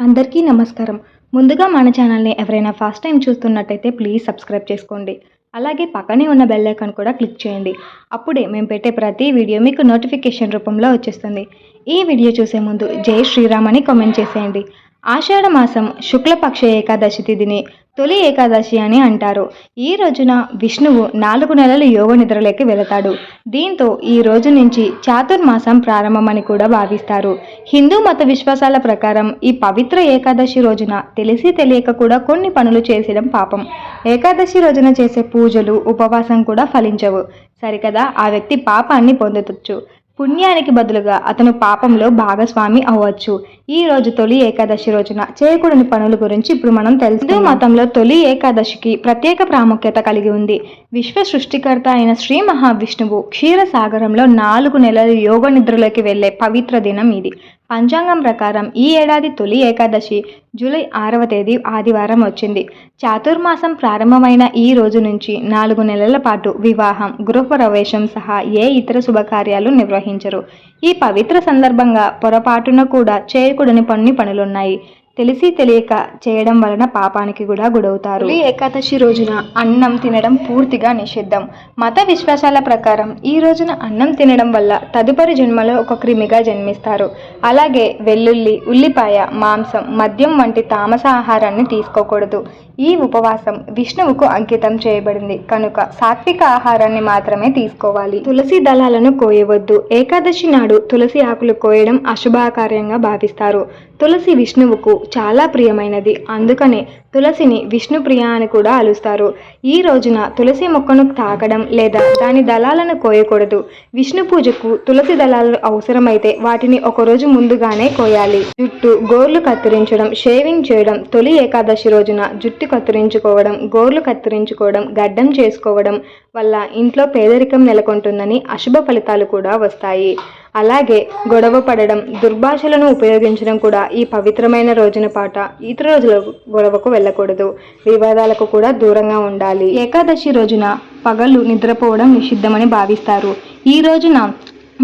అందరికీ నమస్కారం. ముందుగా మన ఛానల్‌ని ఎవరైనా ఫస్ట్ టైం చూస్తున్నట్టయితే ప్లీజ్ సబ్స్క్రైబ్ చేసుకోండి. అలాగే పక్కనే ఉన్న బెల్ ఐకాన్ కూడా క్లిక్ చేయండి. అప్పుడే మేము పెట్టే ప్రతి వీడియో మీకు నోటిఫికేషన్ రూపంలో వచ్చేస్తుంది. ఈ వీడియో చూసే ముందు జై శ్రీరామ్ అని కామెంట్ చేసేయండి. ఆషాఢ మాసం శుక్లపక్ష ఏకాదశి తిథిని తొలి ఏకాదశి అని అంటారు. ఈ రోజున విష్ణువు 4 నెలలు యోగ నిద్రలోకి వెళతాడు. దీంతో ఈ రోజు నుంచి చాతుర్మాసం ప్రారంభమని కూడా భావిస్తారు. హిందూ మత విశ్వాసాల ప్రకారం ఈ పవిత్ర ఏకాదశి రోజున తెలిసి తెలియక కూడా కొన్ని పనులు చేసడం పాపం. ఏకాదశి రోజున చేసే పూజలు, ఉపవాసం కూడా ఫలించవు. సరికదా ఆ వ్యక్తి పాపాన్ని పొందవచ్చు. పుణ్యానికి బదులుగా అతను పాపంలో భాగస్వామి అవ్వచ్చు. ఈ రోజు తొలి ఏకాదశి రోజున చేయకూడని పనుల గురించి ఇప్పుడు మనం తెలుసుకుందాం. హిందూ మతంలో తొలి ఏకాదశికి ప్రత్యేక ప్రాముఖ్యత కలిగి ఉంది. విశ్వ సృష్టికర్త అయిన శ్రీ మహావిష్ణువు క్షీరసాగరంలో 4 నెలలు యోగ నిద్రలోకి వెళ్లే పవిత్ర దినం ఇది. పంచాంగం ప్రకారం ఈ ఏడాది తొలి ఏకాదశి జూలై 6వ తేదీ ఆదివారం వచ్చింది. చాతుర్మాసం ప్రారంభమైన ఈ రోజు నుంచి 4 నెలల పాటు వివాహం, గృహప్రవేశం సహా ఏ ఇతర శుభకార్యాలు నిర్వహించరు. ఈ పవిత్ర సందర్భంగా పొరపాటున కూడా చేయకూడని కొన్ని పనులున్నాయి. తెలిసి తెలియక చేయడం వలన పాపానికి కూడా గురవుతారు. ఈ ఏకాదశి రోజున అన్నం తినడం పూర్తిగా నిషిద్ధం. మత విశ్వాసాల ప్రకారం ఈ రోజున అన్నం తినడం వల్ల తదుపరి జన్మలో ఒక క్రిమిగా జన్మిస్తారు. అలాగే వెల్లుల్లి, ఉల్లిపాయ, మాంసం, మద్యం వంటి తామస ఆహారాన్ని తీసుకోకూడదు. ఈ ఉపవాసం విష్ణువుకు అంకితం చేయబడింది కనుక సాత్విక ఆహారాన్ని మాత్రమే తీసుకోవాలి. తులసి దళాలను కోయవద్దు. ఏకాదశి నాడు తులసి ఆకులు కోయడం అశుభకార్యంగా భావిస్తారు. తులసి విష్ణువుకు చాలా ప్రియమైనది. అందుకనే తులసిని విష్ణుప్రియ అని కూడా అలుస్తారు. ఈ రోజున తులసి మొక్కను తాకడం లేదా దాని దళాలను కోయకూడదు. విష్ణు పూజకు తులసి దళాలు అవసరమైతే వాటిని ఒకరోజు ముందుగానే కోయాలి. జుట్టు, గోర్లు కత్తిరించడం, షేవింగ్ చేయడం, తొలి ఏకాదశి రోజున జుట్టు కత్తిరించుకోవడం, గోర్లు కత్తిరించుకోవడం, గడ్డం చేసుకోవడం వల్ల ఇంట్లో పేదరికం నెలకొంటుందని అశుభ ఫలితాలు కూడా వస్తాయి. అలాగే గొడవ పడడం, దుర్భాషలను ఉపయోగించడం కూడా ఈ పవిత్రమైన రోజున పాట ఇతర రోజుల గొడవకు వెళ్ళకూడదు. వివాదాలకు కూడా దూరంగా ఉండాలి. ఏకాదశి రోజున పగలు నిద్రపోవడం నిషిద్ధమని భావిస్తారు. ఈ రోజున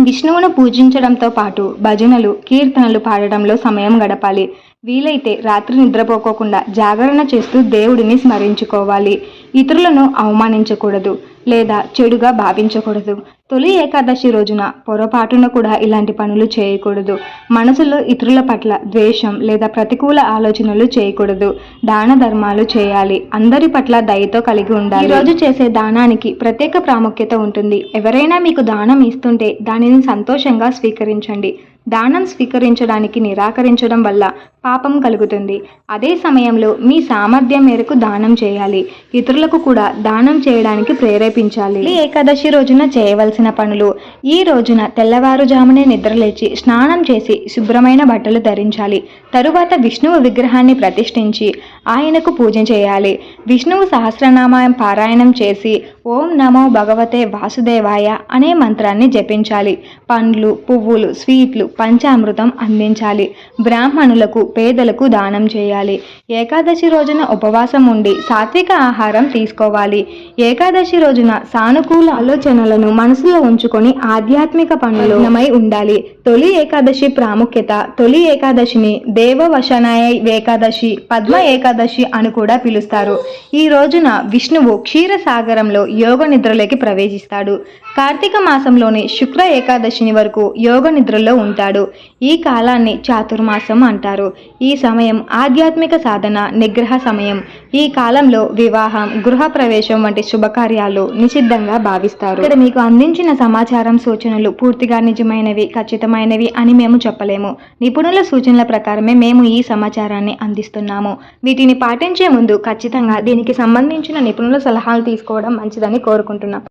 విష్ణువును పూజించడంతో పాటు భజనలు, కీర్తనలు పాడడంలో సమయం గడపాలి. వీలైతే రాత్రి నిద్రపోకోకుండా జాగరణ చేస్తూ దేవుడిని స్మరించుకోవాలి. ఇతరులను అవమానించకూడదు లేదా చెడుగా భావించకూడదు. తొలి ఏకాదశి రోజున పొరపాటున కూడా ఇలాంటి పనులు చేయకూడదు. మనసులో ఇతరుల పట్ల ద్వేషం లేదా ప్రతికూల ఆలోచనలు చేయకూడదు. దాన ధర్మాలు చేయాలి. అందరి పట్ల దయతో కలిగి ఉండాలి. ఈ రోజు చేసే దానానికి ప్రత్యేక ప్రాముఖ్యత ఉంటుంది. ఎవరైనా మీకు దానం ఇస్తుంటే దానిని సంతోషంగా స్వీకరించండి. దానం స్వీకరించడానికి నిరాకరించడం వల్ల పాపం కలుగుతుంది. అదే సమయంలో మీ సామర్థ్యం మేరకు దానం చేయాలి. ఇతరులకు కూడా దానం చేయడానికి ప్రేరేపించాలి. ఈ ఏకాదశి రోజున చేయవలసిన పనులు: ఈ రోజున తెల్లవారుజామునే నిద్రలేచి స్నానం చేసి శుభ్రమైన బట్టలు ధరించాలి. తరువాత విష్ణువు విగ్రహాన్ని ప్రతిష్ఠించి ఆయనకు పూజ చేయాలి. విష్ణువు సహస్రనామం పారాయణం చేసి ఓం నమో భగవతే వాసుదేవాయ అనే మంత్రాన్ని జపించాలి. పండ్లు, పువ్వులు, స్వీట్లు, పంచామృతం అందించాలి. బ్రాహ్మణులకు, పేదలకు దానం చేయాలి. ఏకాదశి రోజున ఉపవాసం ఉండి సాత్విక ఆహారం తీసుకోవాలి. ఏకాదశి రోజున సానుకూల ఆలోచనలను మనసులో ఉంచుకొని ఆధ్యాత్మిక పనుల్లో ఉండాలి. తొలి ఏకాదశి ప్రాముఖ్యత: తొలి ఏకాదశిని దేవవశనాయ ఏకాదశి, పద్మ ఏకాదశి అని కూడా పిలుస్తారు. ఈ రోజున విష్ణువు క్షీరసాగరంలో యోగ నిద్రలోకి ప్రవేశిస్తాడు. కార్తీక మాసంలోని శుక్ల ఏకాదశిని వరకు యోగ నిద్రలో ఉంటాడు. ఈ కాలాన్ని చాతుర్మాసం అంటారు. ఈ సమయం ఆధ్యాత్మిక సాధన, నిగ్రహ సమయం. ఈ కాలంలో వివాహం, గృహప్రవేశం వంటి శుభకార్యాలు నిషిద్ధంగా భావిస్తారు. ఇక్కడ మీకు అందించిన సమాచారం, సూచనలు పూర్తిగా నిజమైనవి, ఖచ్చితమైనవి అని మేము చెప్పలేము. నిపుణుల సూచనల ప్రకారమే మేము ఈ సమాచారాన్ని అందిస్తున్నాము. వీటిని పాటించే ముందు ఖచ్చితంగా దీనికి సంబంధించిన నిపుణుల సలహాలు తీసుకోవడం మంచిదని కోరుకుంటున్నాం.